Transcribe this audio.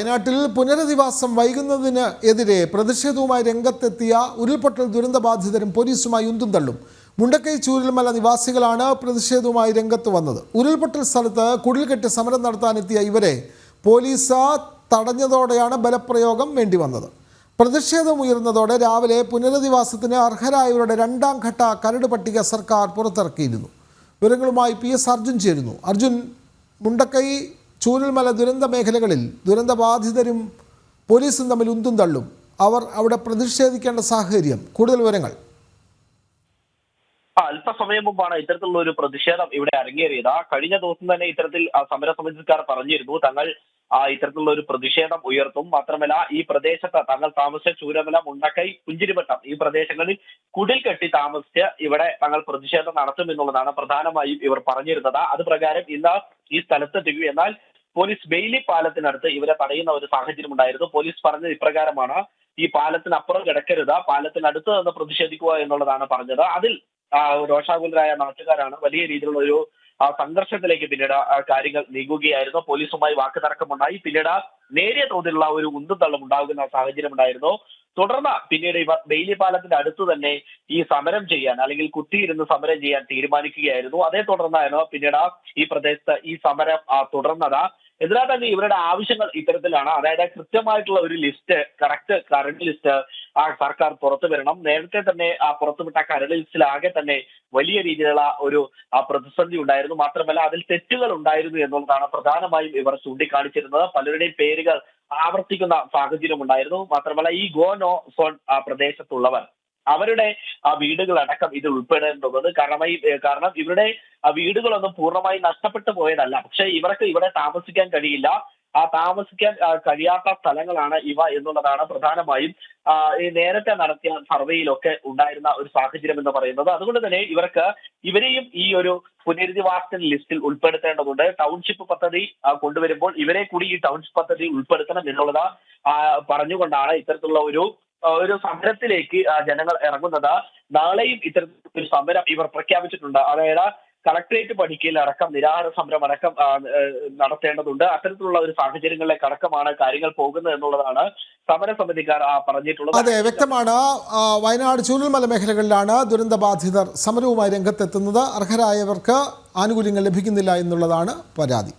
വയനാട്ടിൽ പുനരധിവാസം വൈകുന്നതിന് എതിരെ പ്രതിഷേധവുമായി രംഗത്തെത്തിയ ഉരുൾപൊട്ടൽ ദുരന്തബാധിതരും പോലീസുമായി ഉന്തും തള്ളും. മുണ്ടക്കൈ ചൂരൽമല നിവാസികളാണ് പ്രതിഷേധവുമായി രംഗത്ത് വന്നത്. ഉരുൾപൊട്ടൽ സ്ഥലത്ത് കുടിൽകെട്ടി സമരം നടത്താനെത്തിയ ഇവരെ പോലീസ് തടഞ്ഞതോടെയാണ് ബലപ്രയോഗം വേണ്ടിവന്നത്. പ്രതിഷേധമുയർന്നതോടെ രാവിലെ പുനരധിവാസത്തിന് അർഹരായവരുടെ രണ്ടാം ഘട്ട കരട് പട്ടിക സർക്കാർ പുറത്തിറക്കിയിരുന്നു. വിവരങ്ങളുമായി PS അർജുൻ ചേരുന്നു. അർജുൻ, മുണ്ടക്കൈ ചൂരൽമല ദുരന്ത മേഖലകളിൽ ദുരന്തബാധിതരും പോലീസും തമ്മിൽ ഉന്തും തള്ളും. അവർ അവിടെ പ്രതിഷേധിക്കേണ്ട സാഹചര്യം, കൂടുതൽ വിവരങ്ങൾ. അല്പസമയം മുമ്പാണ് ഇത്തരത്തിലുള്ള ഒരു പ്രതിഷേധം ഇവിടെ അരങ്ങേറിയത്. കഴിഞ്ഞ ദിവസം തന്നെ ഇത്തരത്തിൽ സമരസമിതിക്കാർ പറഞ്ഞിരുന്നു തങ്ങൾ ഇത്തരത്തിലുള്ള ഒരു പ്രതിഷേധം ഉയർത്തും. മാത്രമല്ല ഈ പ്രദേശത്ത് തങ്ങൾ താമസിച്ച ചൂരൽമല, മുണ്ടക്കൈ, പുഞ്ചിരിമട്ടം ഈ പ്രദേശങ്ങളിൽ കുടിൽ കെട്ടി താമസിച്ച് ഇവിടെ തങ്ങൾ പ്രതിഷേധം നടത്തും എന്നുള്ളതാണ് പ്രധാനമായും ഇവർ പറഞ്ഞിരുന്നത്. അത് പ്രകാരം ഇന്ന് ഈ സ്ഥലത്തെത്തിക്കും. എന്നാൽ പോലീസ് ബെയിലി പാലത്തിനടുത്ത് ഇവരെ തടയുന്ന ഒരു സാഹചര്യം ഉണ്ടായിരുന്നു. പോലീസ് പറഞ്ഞത് ഇപ്രകാരമാണ്: ഈ പാലത്തിനപ്പുറം കിടക്കരുത്, പാലത്തിനടുത്ത് നിന്ന് പ്രതിഷേധിക്കുക എന്നുള്ളതാണ് പറഞ്ഞത്. അതിൽ രോഷാകുലരായ നാട്ടുകാരാണ് വലിയ രീതിയിലുള്ള ഒരു സംഘർഷത്തിലേക്ക് പിന്നീട് കാര്യങ്ങൾ നീങ്ങുകയായിരുന്നു. പോലീസുമായി വാക്കുതർക്കമുണ്ടായി. പിന്നീട് നേരിയ തോതിലുള്ള ഒരു ഉന്തുതള്ളും ഉണ്ടാകുന്ന സാഹചര്യം ഉണ്ടായിരുന്നു. തുടർന്ന് പിന്നീട് ഇവർ ബെയിലി പാലത്തിന്റെ അടുത്ത് തന്നെ ഈ സമരം ചെയ്യാൻ, അല്ലെങ്കിൽ കുത്തിയിരുന്ന് സമരം ചെയ്യാൻ തീരുമാനിക്കുകയായിരുന്നു. അതേ തുടർന്നായിരുന്നു പിന്നീട് ഈ പ്രദേശത്ത് ഈ സമരം തുടർന്നത്. എന്നാൽ തന്നെ ഇവരുടെ ആവശ്യങ്ങൾ ഇത്തരത്തിലാണ്. അതായത് കൃത്യമായിട്ടുള്ള ഒരു ലിസ്റ്റ്, കറണ്ട് ലിസ്റ്റ് സർക്കാർ പുറത്തു വരണം. നേരത്തെ തന്നെ പുറത്തുവിട്ട കരട് ലിസ്റ്റിലാകെ തന്നെ വലിയ രീതിയിലുള്ള ഒരു പ്രതിസന്ധി ഉണ്ടായിരുന്നു. മാത്രമല്ല അതിൽ തെറ്റുകൾ ഉണ്ടായിരുന്നു എന്നുള്ളതാണ് പ്രധാനമായും ഇവർ ചൂണ്ടിക്കാണിച്ചിരുന്നത്. പലരുടെയും പേരുകൾ ആവർത്തിക്കുന്ന സാഹചര്യം ഉണ്ടായിരുന്നു. മാത്രമല്ല ഈ ഗോ നോ സോൺ പ്രദേശത്തുള്ളവർ, അവരുടെ വീടുകളടക്കം ഇതിൽ ഉൾപ്പെടേണ്ടതുണ്ട്. കാരണം ഇവരുടെ വീടുകളൊന്നും പൂർണ്ണമായി നഷ്ടപ്പെട്ടു പോയതല്ല. പക്ഷെ ഇവർക്ക് ഇവിടെ താമസിക്കാൻ കഴിയില്ല. താമസിക്കാൻ കഴിയാത്ത സ്ഥലങ്ങളാണ് ഇവ എന്നുള്ളതാണ് പ്രധാനമായും ഈ നേരത്തെ നടത്തിയ സർവേയിലൊക്കെ ഉണ്ടായിരുന്ന ഒരു സാഹചര്യം എന്ന് പറയുന്നത്. അതുകൊണ്ട് തന്നെ ഇവരെയും ഈ ഒരു പുനരധിവാസ ലിസ്റ്റിൽ ഉൾപ്പെടുത്തേണ്ടതുണ്ട്. ടൗൺഷിപ്പ് പദ്ധതി കൊണ്ടുവരുമ്പോൾ ഇവരെ കൂടി ഈ ടൗൺഷിപ്പ് പദ്ധതി ഉൾപ്പെടുത്തണം എന്നുള്ളത് പറഞ്ഞുകൊണ്ടാണ് ഇത്തരത്തിലുള്ള ഒരു സമരത്തിലേക്ക് ജനങ്ങൾ ഇറങ്ങുന്നത്. നാളെയും ഇത്തരത്തിലൊരു സമരം ഇവർ പ്രഖ്യാപിച്ചിട്ടുണ്ട്. അതായത് കളക്ടറേറ്റ് പടിക്കൽ അടക്കം നിരാഹാര സമരം അടക്കം നടത്തേണ്ടതുണ്ട്. അത്തരത്തിലുള്ള ഒരു സാഹചര്യങ്ങളിലേക്ക് അടക്കമാണ് കാര്യങ്ങൾ പോകുന്നത് എന്നുള്ളതാണ് സമരസമിതിക്കാർ പറഞ്ഞിട്ടുള്ളത്. അതെ, വ്യക്തമാണ്. വയനാട് ചൂരൽമല മേഖലകളിലാണ് ദുരന്തബാധിതർ സമരവുമായി രംഗത്തെത്തുന്നത്. അർഹരായവർക്ക് ആനുകൂല്യങ്ങൾ ലഭിക്കുന്നില്ല എന്നുള്ളതാണ് പരാതി.